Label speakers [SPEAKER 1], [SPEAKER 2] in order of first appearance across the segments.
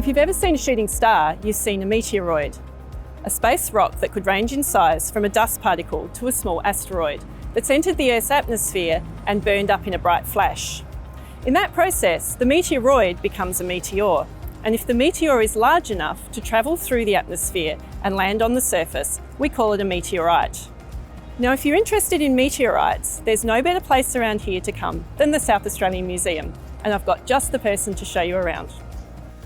[SPEAKER 1] If you've ever seen a shooting star, you've seen a meteoroid, a space rock that could range in size from a dust particle to a small asteroid that's entered the Earth's atmosphere and burned up in a bright flash. In that process, the meteoroid becomes a meteor, and if the meteor is large enough to travel through the atmosphere and land on the surface, we call it a meteorite. Now, if you're interested in meteorites, there's no better place around here to come than the South Australian Museum, and I've got just the person to show you around.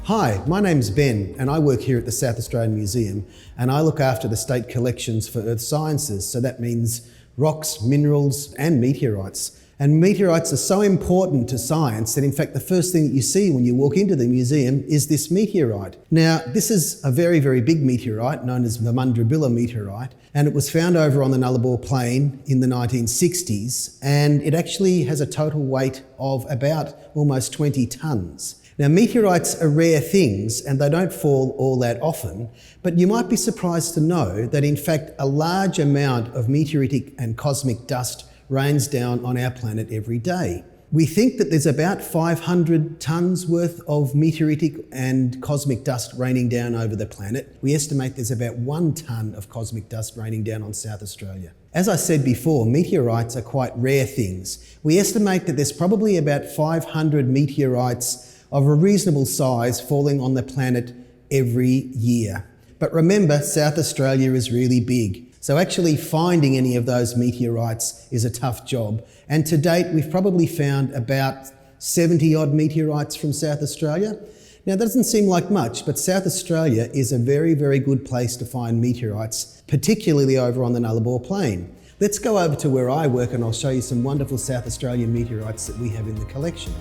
[SPEAKER 2] Hi, my name's Ben and I work here at the South Australian Museum, and I look after the state collections for earth sciences, so that means rocks, minerals and meteorites. And meteorites are so important to science that in fact the first thing that you see when you walk into the museum is this meteorite. Now this is a very, very big meteorite known as the Mundrabilla meteorite, and it was found over on the Nullarbor Plain in the 1960s, and it actually has a total weight of about almost 20 tonnes. Now meteorites are rare things and they don't fall all that often, but you might be surprised to know that in fact a large amount of meteoritic and cosmic dust rains down on our planet every day. We think that there's about 500 tonnes worth of meteoritic and cosmic dust raining down over the planet. We estimate there's about 1 tonne of cosmic dust raining down on South Australia. As I said before, meteorites are quite rare things. We estimate that there's probably about 500 meteorites of a reasonable size falling on the planet every year. But remember, South Australia is really big. So actually finding any of those meteorites is a tough job. And to date, we've probably found about 70 odd meteorites from South Australia. Now that doesn't seem like much, but South Australia is a very, very good place to find meteorites, particularly over on the Nullarbor Plain. Let's go over to where I work and I'll show you some wonderful South Australian meteorites that we have in the collection.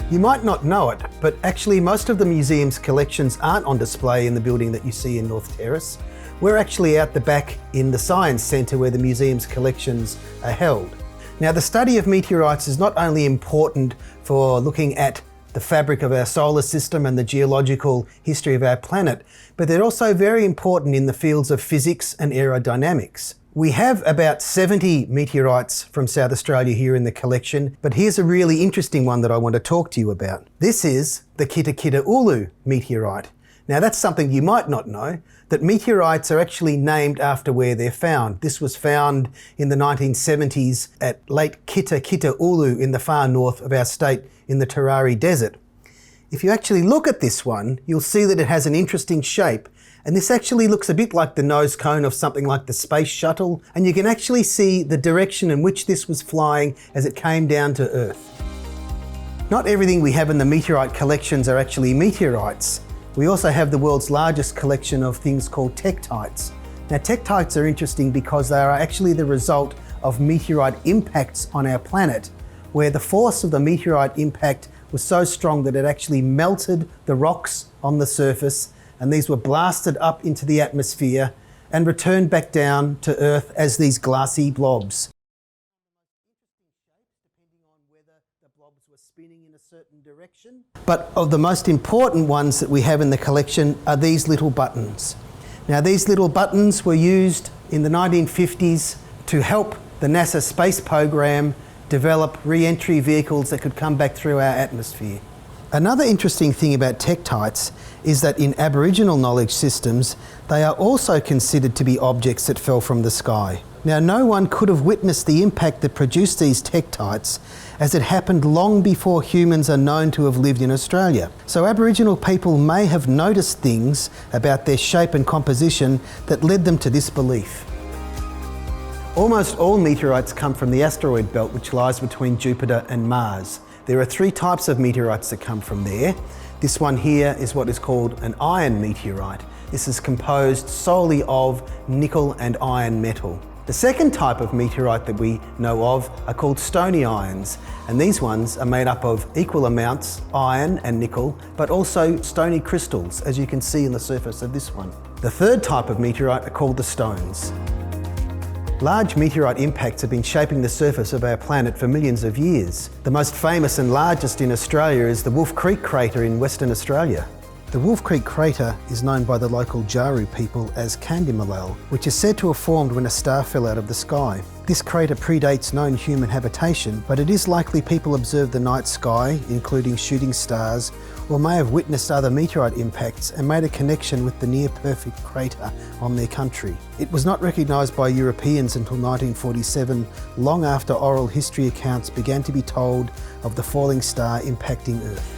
[SPEAKER 2] You might not know it, but actually most of the museum's collections aren't on display in the building that you see in North Terrace. We're actually out the back in the Science Centre where the museum's collections are held. Now the study of meteorites is not only important for looking at the fabric of our solar system and the geological history of our planet, but they're also very important in the fields of physics and aerodynamics. We have about 70 meteorites from South Australia here in the collection, but here's a really interesting one that I want to talk to you about. This is the Kitakitaulu meteorite. Now that's something you might not know, that meteorites are actually named after where they're found. This was found in the 1970s at Lake Kitakitaulu in the far north of our state in the Tarari Desert. If you actually look at this one, you'll see that it has an interesting shape. And this actually looks a bit like the nose cone of something like the space shuttle, and you can actually see the direction in which this was flying as it came down to Earth. Not everything we have in the meteorite collections are actually meteorites. We also have the world's largest collection of things called tektites. Now tektites are interesting because they are actually the result of meteorite impacts on our planet, where the force of the meteorite impact was so strong that it actually melted the rocks on the surface, and these were blasted up into the atmosphere and returned back down to Earth as these glassy blobs. But of the most important ones that we have in the collection are these little buttons. Now these little buttons were used in the 1950s to help the NASA space program develop re-entry vehicles that could come back through our atmosphere. Another interesting thing about tektites is that in Aboriginal knowledge systems, they are also considered to be objects that fell from the sky. Now, no one could have witnessed the impact that produced these tektites, as it happened long before humans are known to have lived in Australia. So Aboriginal people may have noticed things about their shape and composition that led them to this belief. Almost all meteorites come from the asteroid belt, which lies between Jupiter and Mars. There are 3 types of meteorites that come from there. This one here is what is called an iron meteorite. This is composed solely of nickel and iron metal. The second type of meteorite that we know of are called stony irons, and these ones are made up of equal amounts iron and nickel, but also stony crystals, as you can see in the surface of this one. The third type of meteorite are called the stones. Large meteorite impacts have been shaping the surface of our planet for millions of years. The most famous and largest in Australia is the Wolf Creek crater in Western Australia. The Wolf Creek crater is known by the local Jaru people as Candimalal, which is said to have formed when a star fell out of the sky. This crater predates known human habitation, but it is likely people observed the night sky, including shooting stars, or may have witnessed other meteorite impacts and made a connection with the near-perfect crater on their country. It was not recognised by Europeans until 1947, long after oral history accounts began to be told of the falling star impacting Earth.